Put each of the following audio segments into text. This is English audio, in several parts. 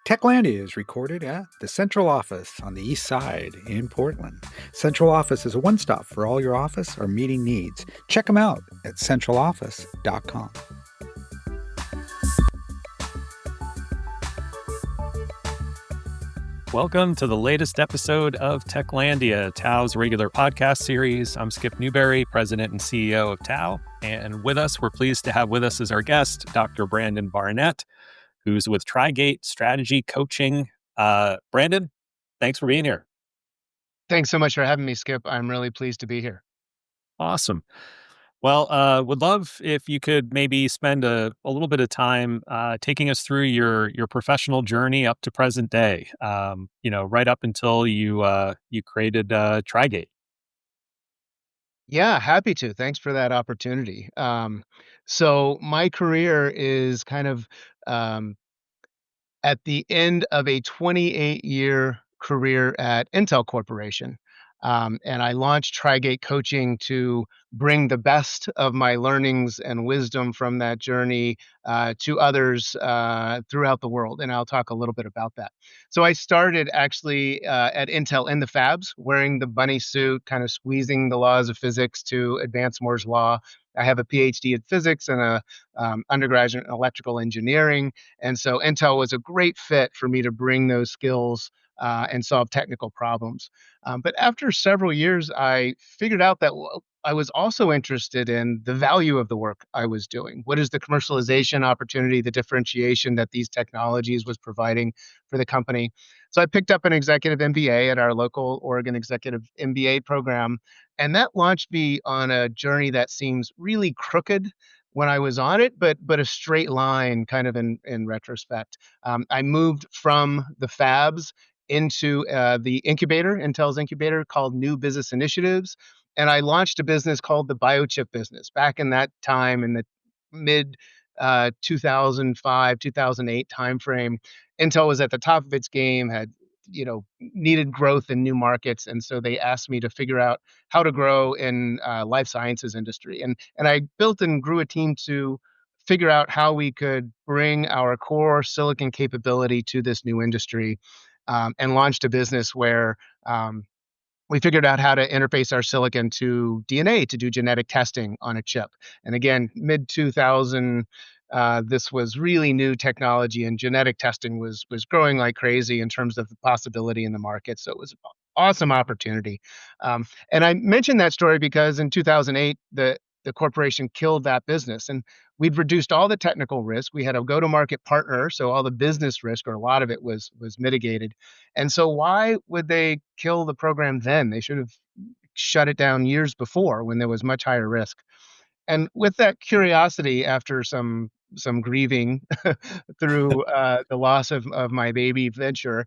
Techlandia is recorded at the Central Office on the East Side in Portland. Central Office is a one stop for all your office or meeting needs. Check them out at centraloffice.com. Welcome to the latest episode of Techlandia, Tao's regular podcast series. I'm Skip Newberry, President and CEO of Tao. And with us, we're pleased to have with us as our guest, Dr. Brandon Barnett, who's with Trigate Strategy Coaching. Brandon, thanks for being here. Thanks so much for having me, Skip. I'm really pleased to be here. Awesome. Well, would love if you could maybe spend a little bit of time taking us through your professional journey up to present day. Right up until you created Trigate. Yeah, happy to. Thanks for that opportunity. So my career is kind of um, at the end of a 28-year career at Intel Corporation. And I launched Trigate Coaching to bring the best of my learnings and wisdom from that journey to others throughout the world. And I'll talk a little bit about that. So I started actually at Intel in the fabs, wearing the bunny suit, kind of squeezing the laws of physics to advance Moore's law. I have a PhD in physics and a undergraduate in electrical engineering. And so Intel was a great fit for me to bring those skills and solve technical problems. But after several years, I figured out that I was also interested in the value of the work I was doing. What is the commercialization opportunity, the differentiation that these technologies was providing for the company? So I picked up an executive MBA at our local Oregon Executive MBA program, and that launched me on a journey that seems really crooked when I was on it, but a straight line kind of in retrospect. I moved from the fabs into the incubator, Intel's incubator called New Business Initiatives. And I launched a business called the biochip business back in that time in the mid 2005, 2008 timeframe. Intel was at the top of its game, had needed growth in new markets, and so they asked me to figure out how to grow in life sciences industry. And I built and grew a team to figure out how we could bring our core silicon capability to this new industry, and launched a business where we figured out how to interface our silicon to DNA to do genetic testing on a chip. And again, mid 2000, this was really new technology, and genetic testing was growing like crazy in terms of the possibility in the market. So it was an awesome opportunity. And I mentioned that story because in 2008, the corporation killed that business, and we'd reduced all the technical risk. We had a go-to-market partner, so all the business risk, or a lot of it, was mitigated. And so why would they kill the program then? They should have shut it down years before when there was much higher risk. And with that curiosity, after some grieving through the loss of my baby venture,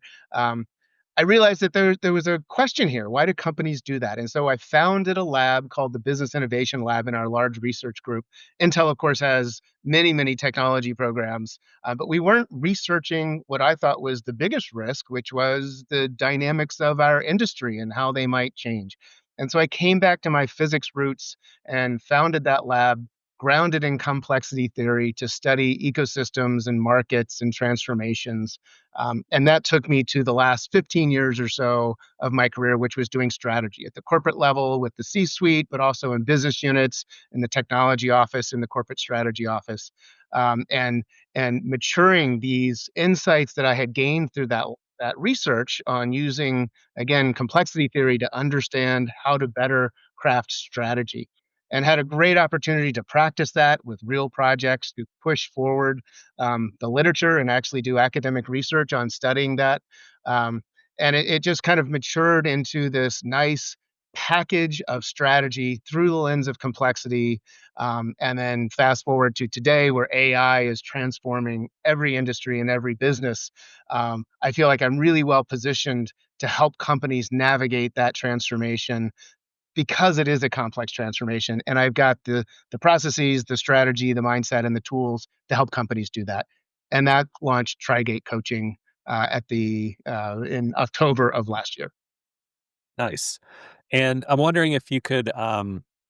I realized that there was a question here. Why do companies do that? And so I founded a lab called the Business Innovation Lab in our large research group. Intel, of course, has many, many technology programs, but we weren't researching what I thought was the biggest risk, which was the dynamics of our industry and how they might change. And so I came back to my physics roots and founded that lab, grounded in complexity theory, to study ecosystems and markets and transformations. And that took me to the last 15 years or so of my career, which was doing strategy at the corporate level with the C-suite, but also in business units, in the technology office, in the corporate strategy office, and maturing these insights that I had gained through that research on using, again, complexity theory to understand how to better craft strategy, and had a great opportunity to practice that with real projects to push forward the literature and actually do academic research on studying that. Um, and it just kind of matured into this nice package of strategy through the lens of complexity. And then fast forward to today, where AI is transforming every industry and every business. I feel like I'm really well positioned to help companies navigate that transformation because it is a complex transformation. And I've got the processes, the strategy, the mindset, and the tools to help companies do that. And that launched Trigate Coaching at the in October of last year. Nice. And I'm wondering if you could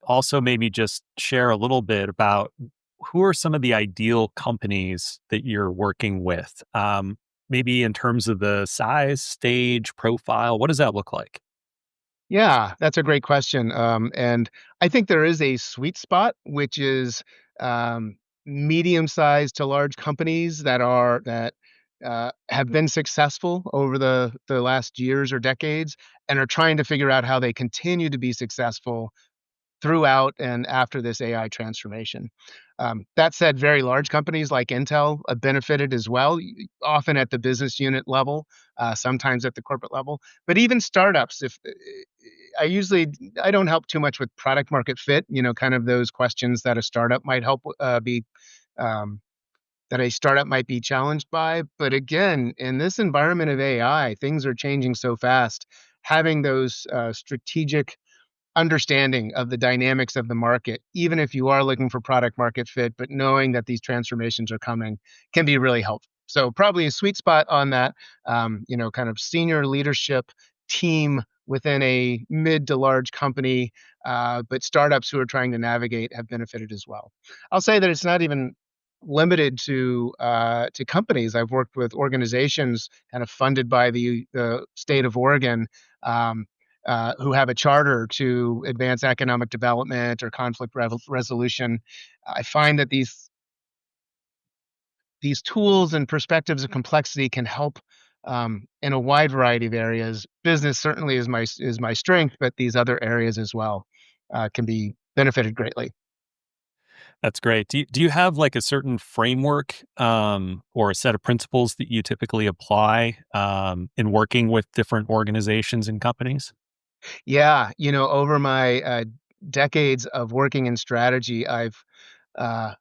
also maybe just share a little bit about who are some of the ideal companies that you're working with. maybe in terms of the size, stage, profile? What does that look like? Yeah, that's a great question. And I think there is a sweet spot, which is um, medium-sized to large companies that have been successful over the last years or decades, and are trying to figure out how they continue to be successful throughout and after this AI transformation. That said, very large companies like Intel have benefited as well, often at the business unit level, sometimes at the corporate level. But even startups, if I usually I don't help too much with product market fit, kind of those questions that a startup might help be um, that a startup might be challenged by. But again, in this environment of AI, things are changing so fast. Having those strategic understanding of the dynamics of the market, even if you are looking for product market fit, but knowing that these transformations are coming can be really helpful. So probably a sweet spot on that, kind of senior leadership team within a mid to large company, but startups who are trying to navigate have benefited as well. I'll say that it's not even limited to companies. I've worked with organizations kind of funded by the state of Oregon, um, who have a charter to advance economic development or conflict resolution. I find that these tools and perspectives of complexity can help in a wide variety of areas. Business certainly is my strength, but these other areas as well can be benefited greatly. That's great. Do you have like a certain framework or a set of principles that you typically apply in working with different organizations and companies? Yeah, over my decades of working in strategy, I've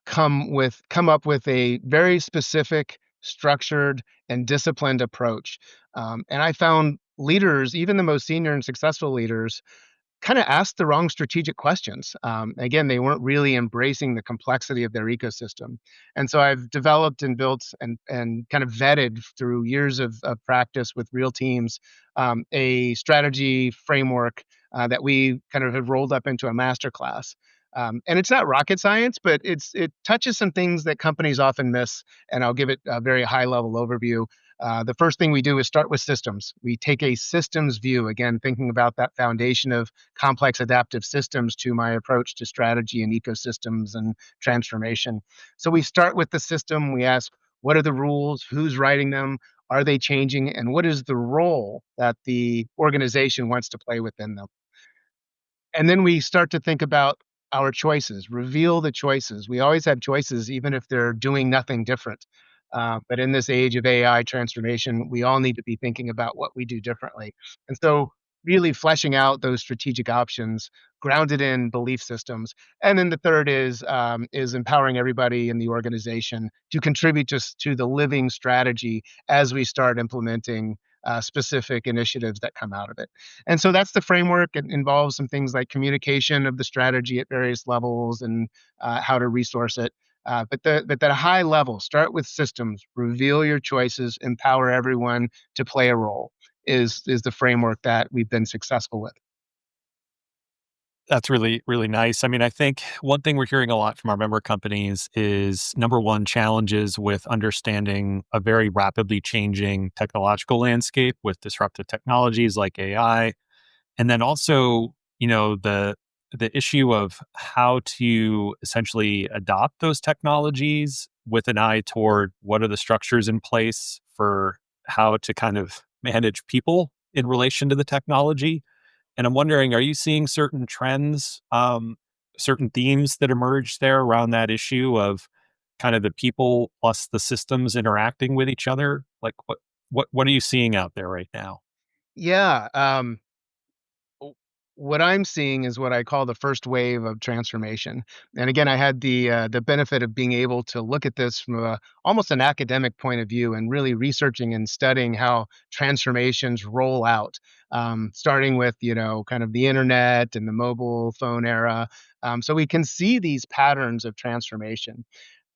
come up with a very specific, structured, and disciplined approach. And I found leaders, even the most senior and successful leaders, kind of asked the wrong strategic questions. Again, they weren't really embracing the complexity of their ecosystem. And so I've developed and built and kind of vetted through years of practice with real teams a strategy framework that we kind of have rolled up into a master class. And it's not rocket science, but it touches some things that companies often miss. And I'll give it a very high level overview. The first thing we do is start with systems. We take a systems view, again, thinking about that foundation of complex adaptive systems to my approach to strategy and ecosystems and transformation. So we start with the system. We ask, what are the rules? Who's writing them? Are they changing? And what is the role that the organization wants to play within them? And then we start to think about our choices, reveal the choices. We always have choices, even if they're doing nothing different. But in this age of AI transformation, we all need to be thinking about what we do differently. And so, really fleshing out those strategic options, grounded in belief systems. And then the third is empowering everybody in the organization to contribute to the living strategy as we start implementing specific initiatives that come out of it. And so that's the framework. It involves some things like communication of the strategy at various levels and how to resource it. But at a high level, start with systems, reveal your choices, empower everyone to play a role. Is the framework that we've been successful with. That's really, really nice. I mean, I think one thing we're hearing a lot from our member companies is number one, challenges with understanding a very rapidly changing technological landscape with disruptive technologies like AI. And then also, the issue of how to essentially adopt those technologies with an eye toward what are the structures in place for how to kind of manage people in relation to the technology. And I'm wondering, are you seeing certain trends, certain themes that emerge there around that issue of kind of the people plus the systems interacting with each other? Like what are you seeing out there right now? Yeah. w- what I'm seeing is what I call the first wave of transformation. And again, I had the benefit of being able to look at this from almost an academic point of view and really researching and studying how transformations roll out, starting with kind of the internet and the mobile phone era. So we can see these patterns of transformation.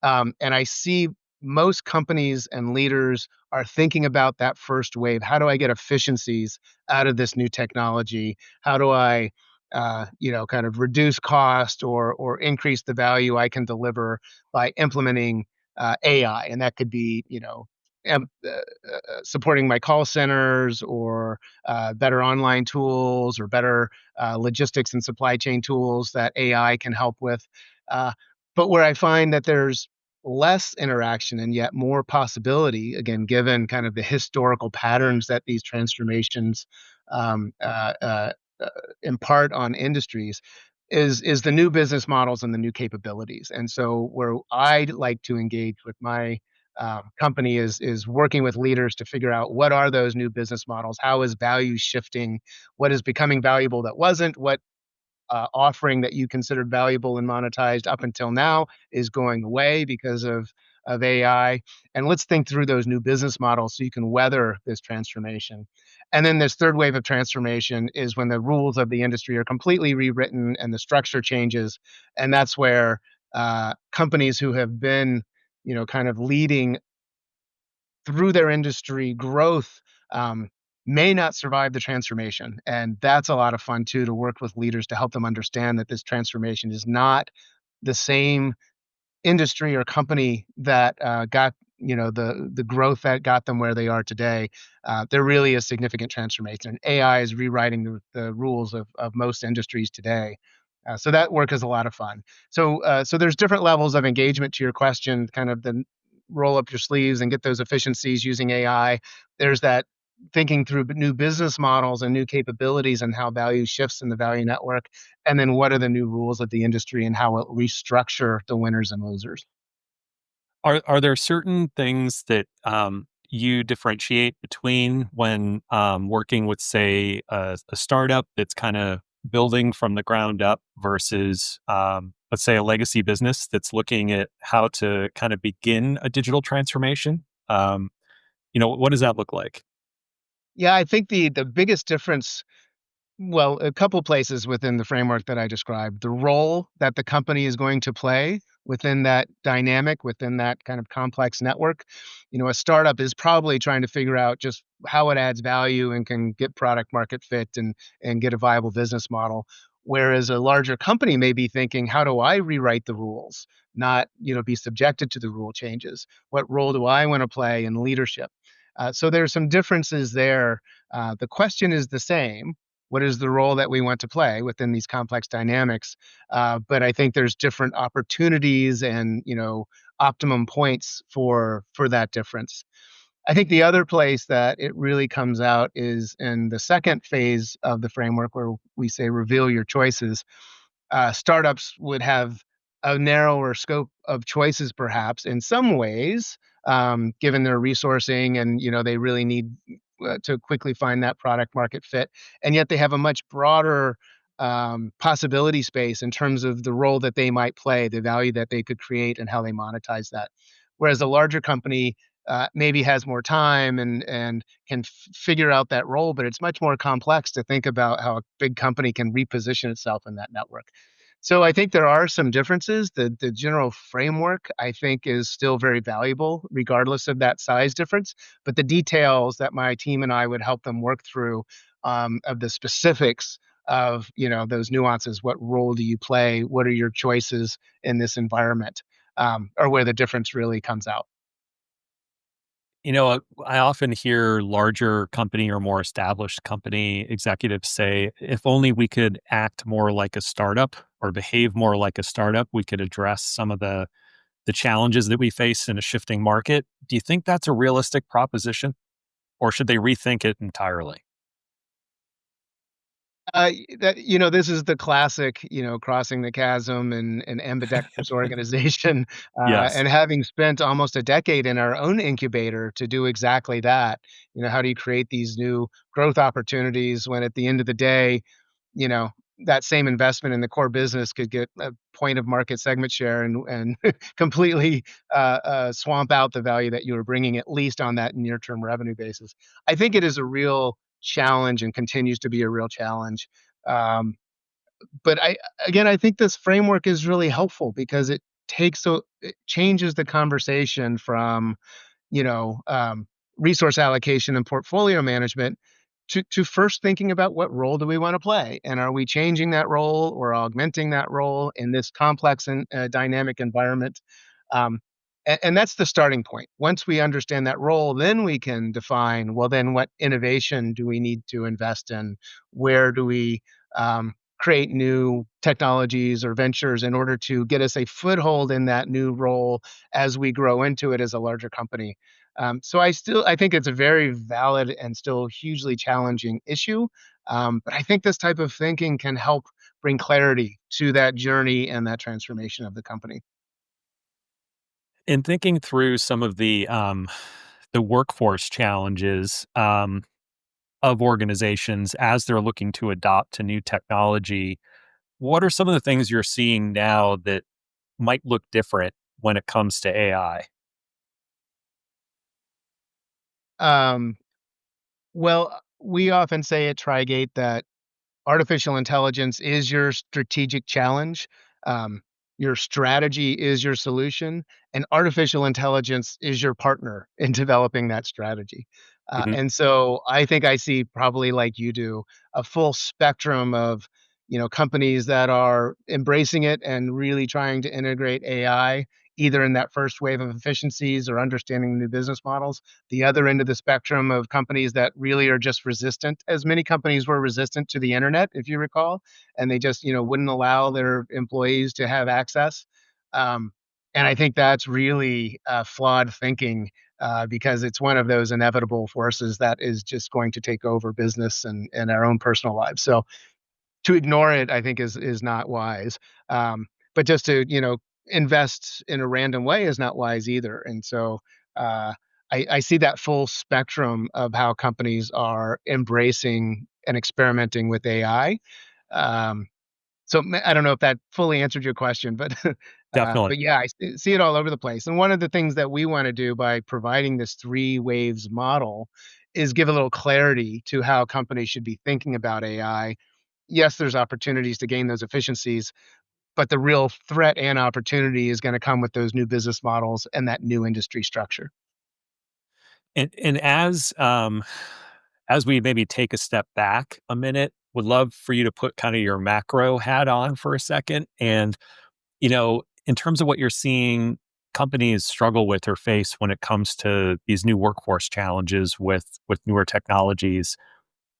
And I see most companies and leaders are thinking about that first wave. How do I get efficiencies out of this new technology? How do I, kind of reduce cost or increase the value I can deliver by implementing AI? And that could be, supporting my call centers, or better online tools, or better logistics and supply chain tools that AI can help with. Uh, but where I find that there's less interaction and yet more possibility, again, given kind of the historical patterns that these transformations um, uh, uh, uh, impart on industries, is the new business models and the new capabilities. And so where I like to engage with my company is working with leaders to figure out what are those new business models, how is value shifting, what is becoming valuable that wasn't, what offering that you considered valuable and monetized up until now is going away because of AI. And let's think through those new business models so you can weather this transformation. And then this third wave of transformation is when the rules of the industry are completely rewritten and the structure changes. And that's where companies who have been, kind of leading through their industry growth, um, may not survive the transformation. And that's a lot of fun too, to work with leaders to help them understand that this transformation is not the same industry or company that got the growth that got them where they are today. There really is significant transformation, and AI is rewriting the rules of most industries today. So that work is a lot of fun. So there's different levels of engagement to your question, kind of the roll up your sleeves and get those efficiencies using AI. There's that thinking through new business models and new capabilities and how value shifts in the value network. And then what are the new rules of the industry and how it restructure the winners and losers? Are there certain things that you differentiate between when working with, say, a startup that's kind of building from the ground up versus, let's say, a legacy business that's looking at how to kind of begin a digital transformation? What does that look like? Yeah, I think the biggest difference, well, a couple places within the framework that I described. The role that the company is going to play within that dynamic, within that kind of complex network. A startup is probably trying to figure out just how it adds value and can get product market fit and get a viable business model. Whereas a larger company may be thinking, how do I rewrite the rules, not be subjected to the rule changes? What role do I want to play in leadership? So there's some differences there. The question is the same: what is the role that we want to play within these complex dynamics? But I think there's different opportunities and optimum points for that difference. I think the other place that it really comes out is in the second phase of the framework, where we say reveal your choices. Startups would have a narrower scope of choices, perhaps in some ways, given their resourcing, and they really need to quickly find that product market fit, and yet they have a much broader possibility space in terms of the role that they might play, the value that they could create, and how they monetize that. Whereas a larger company maybe has more time and can figure out that role, but it's much more complex to think about how a big company can reposition itself in that network. So I think there are some differences. The general framework, I think, is still very valuable regardless of that size difference. But the details that my team and I would help them work through, of the specifics of those nuances. What role do you play? What are your choices in this environment? Are where the difference really comes out. I often hear larger company or more established company executives say, if only we could act more like a startup or behave more like a startup, we could address some of the challenges that we face in a shifting market. Do you think that's a realistic proposition, or should they rethink it entirely? This is the classic, crossing the chasm and ambidextrous organization. Yes. And having spent almost a decade in our own incubator to do exactly that, how do you create these new growth opportunities when at the end of the day, you know, that same investment in the core business could get a point of market segment share and completely swamp out the value that you were bringing, at least on that near term revenue basis. I think it is a real challenge and continues to be a real challenge. Um, but I think this framework is really helpful because it changes the conversation from you know, um, resource allocation and portfolio management to first thinking about what role do we want to play, and are we changing that role or augmenting that role in this complex and dynamic environment? Um, And that's the starting point. Once we understand that role, then we can define, well, then what innovation do we need to invest in? Where do we create new technologies or ventures in order to get us a foothold in that new role as we grow into it as a larger company? So I think it's a very valid and still hugely challenging issue. But I think this type of thinking can help bring clarity to that journey and that transformation of the company. In thinking through some of the workforce challenges of organizations as they're looking to adopt to new technology, what are some of the things you're seeing now that might look different when it comes to AI? Um, well, we often say at Trigate that artificial intelligence is your strategic challenge. Um, your strategy is your solution, and artificial intelligence is your partner in developing that strategy. Mhm. And so I think I see probably like you do a full spectrum of companies that are embracing it and really trying to integrate AI either in that first wave of efficiencies or understanding new business models, the other end of the spectrum of companies that really are just resistant, as many companies were resistant to the internet, if you recall, and they just, wouldn't allow their employees to have access. Um, and I think that's really flawed thinking because it's one of those inevitable forces that is just going to take over business and our own personal lives. So to ignore it, I think is not wise. But just to, invest in a random way is not wise either. And so uh, I see that full spectrum of how companies are embracing and experimenting with AI. Um, I don't know if that fully answered your question, but Definitely. but yeah, see it all over the place. And one of the things that we want to do by providing this three waves model is give a little clarity to how companies should be thinking about AI. Yes, there's opportunities to gain those efficiencies, but the real threat and opportunity is going to come with those new business models and that new industry structure. And as we maybe take a step back a minute, would love for you to put kind of your macro hat on for a second. And, in terms of what you're seeing companies struggle with or face when it comes to these new workforce challenges with newer technologies,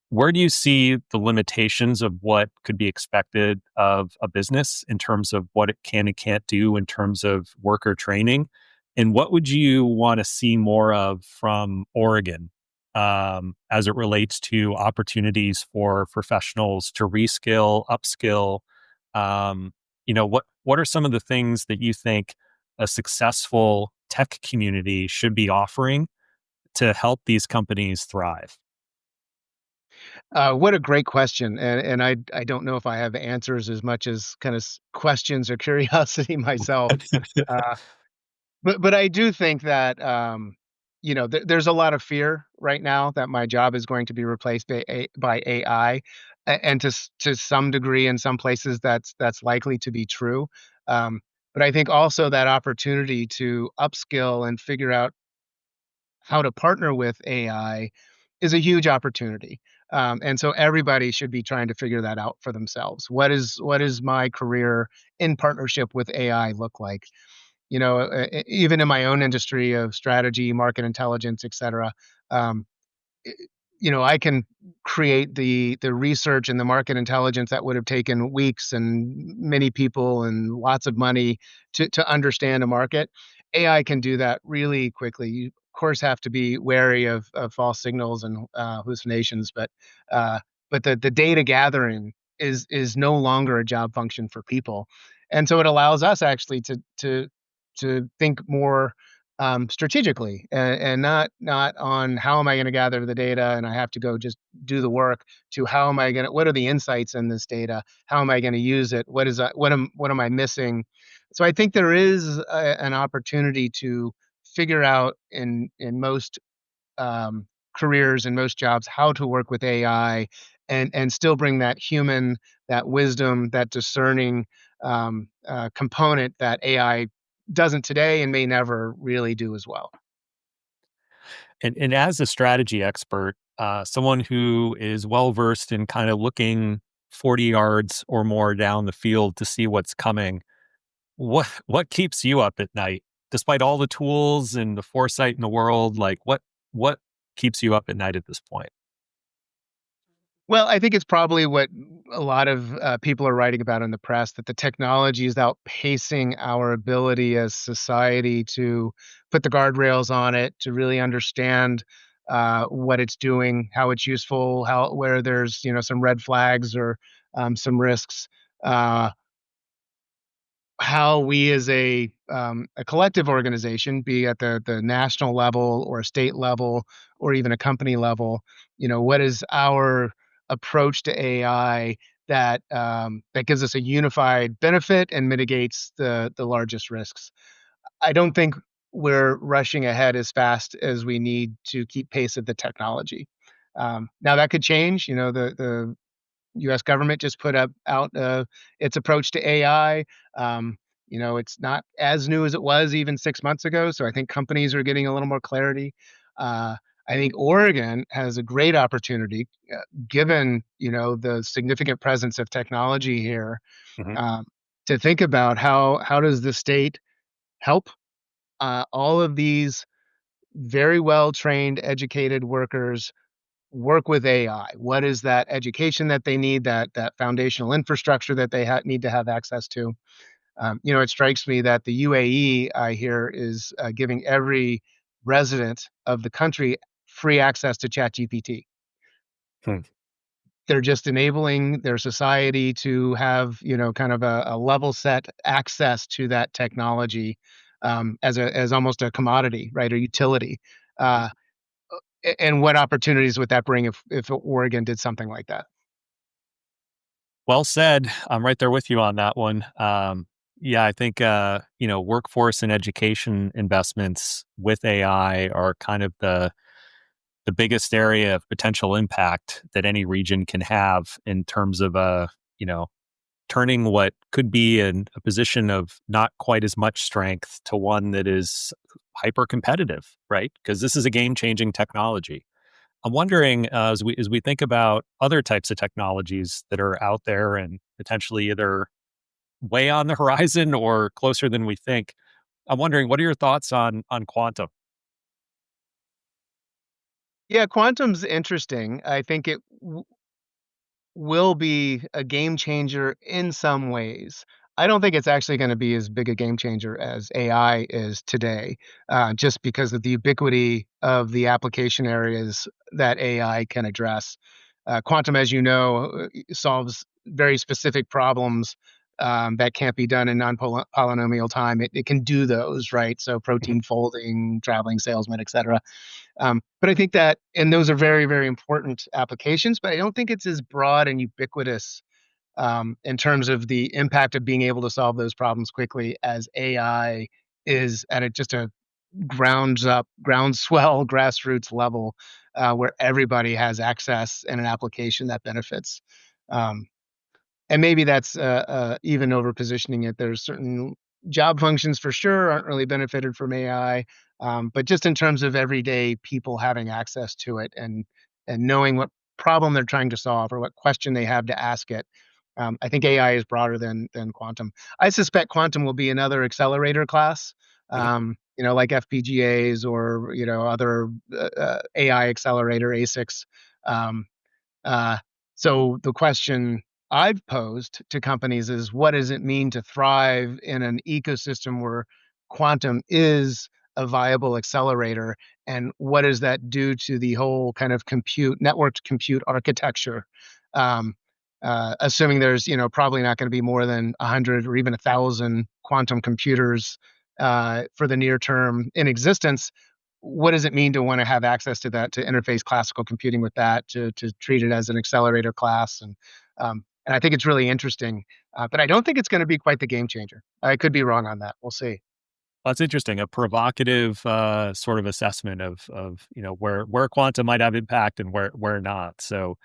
where do you see the limitations of what could be expected of a business in terms of what it can and can't do in terms of worker training? And what would you want to see more of from Oregon as it relates to opportunities for professionals to reskill, upskill? What are some of the things that you think a successful tech community should be offering to help these companies thrive? What a great question, and I don't know if I have answers as much as kind of questions or curiosity myself. Uh, but I do think that there's a lot of fear right now that my job is going to be replaced by AI, and to some degree, in some places, that's likely to be true. Um, but I think also that opportunity to upskill and figure out how to partner with AI is a huge opportunity. And so everybody should be trying to figure that out for themselves. What is my career in partnership with AI look like? Even in my own industry of strategy, market intelligence, et cetera, um, I can create the research and the market intelligence that would have taken weeks and many people and lots of money to understand a market. AI can do that really quickly. You, of course, have to be wary of false signals and hallucinations, uh, but the data gathering is no longer a job function for people, and so it allows us actually to think more strategically and not on how am I going to gather the data and I have to go just do the work to how am I going to what are the insights in this data, how am I going to use it, what am I missing. So I think there is an opportunity to figure out in most careers and most jobs how to work with AI and still bring that human, that wisdom, that discerning component that AI doesn't today and may never really do as well. And as a strategy expert, someone who is well versed in kind of looking 40 yards or more down the field to see what's coming, what keeps you up at night? despite all the tools and the foresight in the world, like what keeps you up at night at this point? Well, I think it's probably what a lot of people are writing about in the press, that the technology is outpacing our ability as society to put the guardrails on it, to really understand what it's doing, how it's useful, how where there's some red flags or some risks. Uh, how we as a collective organization, be at the national level or a state level or even a company level, what is our approach to AI that gives us a unified benefit and mitigates the largest risks. I don't think we're rushing ahead as fast as we need to keep pace with the technology. Now that could change. The U.S. government just put up out its approach to AI. It's not as new as it was even 6 months ago. So I think companies are getting a little more clarity. I think Oregon has a great opportunity, given the significant presence of technology here, Mhm. um, to think about how does the state help all of these very well trained, educated workers work with AI? What is that education that they need, that foundational infrastructure that they need to have access to? It strikes me that the UAE, I hear, is giving every resident of the country free access to ChatGPT. Hmm. They're just enabling their society to have, kind of a level set access to that technology, as almost a commodity, right, or utility. Uh, and what opportunities would that bring if Oregon did something like that? Well said. I'm right there with you on that one. Yeah, I think workforce and education investments with AI are kind of the biggest area of potential impact that any region can have in terms of you know turning what could be in a position of not quite as much strength to one that is hyper competitive, right? Because this is a game changing technology. I'm wondering, as we think about other types of technologies that are out there and potentially either way on the horizon or closer than we think. I'm wondering, what are your thoughts on quantum? Yeah, quantum's interesting. I think it will be a game changer in some ways. I don't think it's actually gonna be as big a game changer as AI is today, just because of the ubiquity of the application areas that AI can address. Quantum, as you know, solves very specific problems, that can't be done in non-polynomial time. It can do those, right? So Mhm. protein folding, traveling salesman, etcetera. But I think that, and those are very, very important applications, but I don't think it's as broad and ubiquitous, in terms of the impact of being able to solve those problems quickly as AI is at just a grounds up, groundswell, grassroots level, where everybody has access and an application that benefits. Um, and maybe that's even over positioning it. There's certain job functions for sure aren't really benefited from AI, but just in terms of everyday people having access to it and knowing what problem they're trying to solve or what question they have to ask it. I think AI is broader than quantum. I suspect quantum will be another accelerator class, Mhm. like FPGAs or other AI accelerator ASICs. Um, uh, so the question I've posed to companies is, what does it mean to thrive in an ecosystem where quantum is a viable accelerator? And what does that do to the whole kind of networked compute architecture? Um, Assuming there's, probably not going to be more than 100 or even 1,000 quantum computers for the near term in existence, what does it mean to want to have access to that, to interface classical computing with that, to treat it as an accelerator class? And I think it's really interesting, but I don't think it's going to be quite the game changer. I could be wrong on that. We'll see. That's interesting. A provocative sort of assessment of where quantum might have impact and where not. So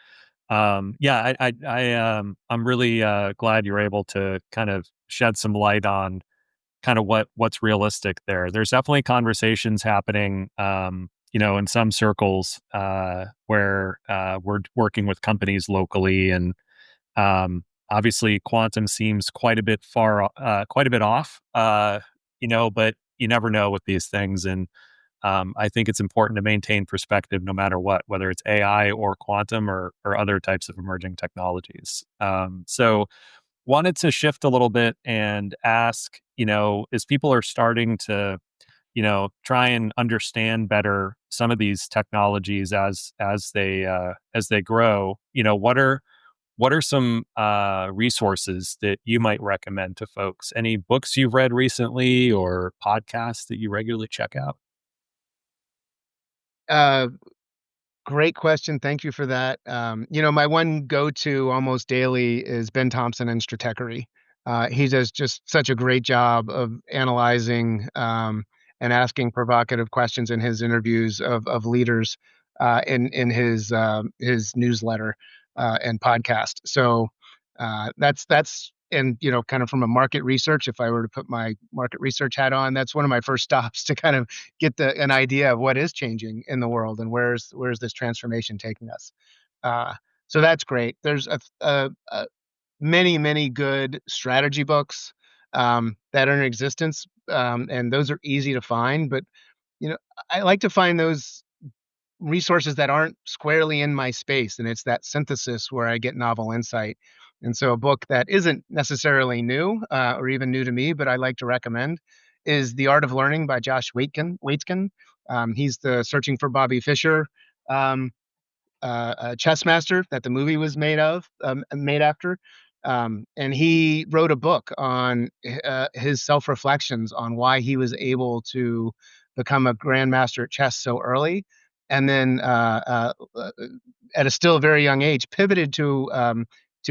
yeah, I'm really glad you're able to kind of shed some light on kind of what's realistic there. There's definitely conversations happening, in some circles where we're working with companies locally, and obviously quantum seems quite a bit off, but you never know with these things. And I think it's important to maintain perspective no matter what, whether it's AI or quantum or other types of emerging technologies. So wanted to shift a little bit and ask, as people are starting to, try and understand better some of these technologies as they grow, what are some resources that you might recommend to folks? Any books you've read recently or podcasts that you regularly check out? Uh, Great question. Thank you for that. My one go-to almost daily is Ben Thompson and Stratechery. He does just such a great job of analyzing and asking provocative questions in his interviews of leaders in his newsletter and podcast. So that's and kind of from a market research. If I were to put my market research hat on, that's one of my first stops to kind of get an idea of what is changing in the world and where's this transformation taking us. Uh, so that's great. There's many good strategy books that are in existence, and those are easy to find. But you know, I like to find those resources that aren't squarely in my space, and it's that synthesis where I get novel insight. And so a book that isn't necessarily new or even new to me, but I like to recommend is The Art of Learning by Josh Waitzkin. He's the Searching for Bobby Fischer um, chess master that the movie was made after. And he wrote a book on his self reflections on why he was able to become a grandmaster at chess so early, and then at a still very young age pivoted to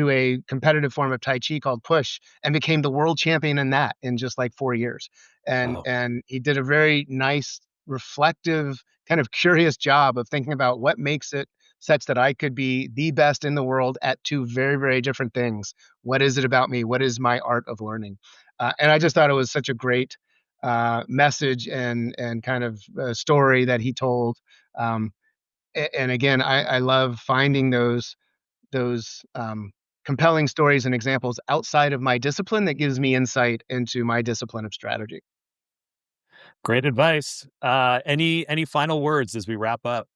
a competitive form of Tai Chi called Push and became the world champion in that in just like 4 years. And he did a very nice, reflective, kind of curious job of thinking about what makes it such that I could be the best in the world at two very, very different things. What is it about me? What is my art of learning? And I just thought it was such a great message and kind of story that he told. Um, and again, I love finding those compelling stories and examples outside of my discipline that gives me insight into my discipline of strategy. Great advice. Any final words as we wrap up?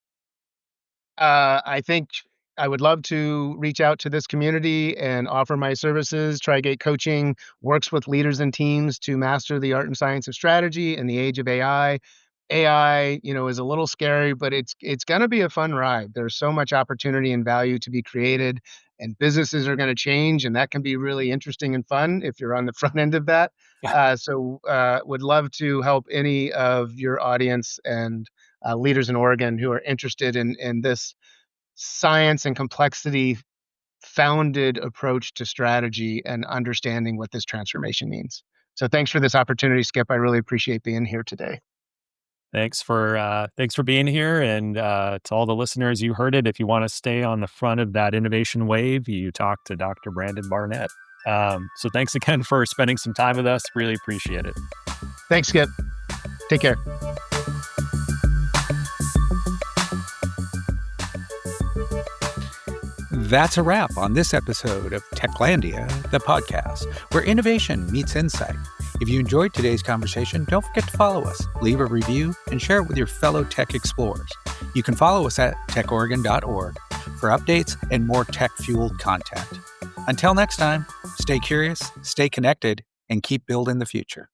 I think I would love to reach out to this community and offer my services. Trigate Coaching works with leaders and teams to master the art and science of strategy in the age of AI. AI, is a little scary, but it's going to be a fun ride. There's so much opportunity and value to be created, and businesses are going to change, and that can be really interesting and fun if you're on the front end of that. Would love to help any of your audience and leaders in Oregon who are interested in this science and complexity founded approach to strategy and understanding what this transformation means. So thanks for this opportunity, Skip. I really appreciate being here today. Thanks for being here, and to all the listeners, you heard it. If you want to stay on the front of that innovation wave, you talk to Dr. Brandon Barnett. So thanks again for spending some time with us. Really appreciate it. Thanks, Skip. Take care. That's a wrap on this episode of Techlandia, the podcast, where innovation meets insight. If you enjoyed today's conversation, don't forget to follow us, leave a review, and share it with your fellow tech explorers. You can follow us at techoregon.org for updates and more tech-fueled content. Until next time, stay curious, stay connected, and keep building the future.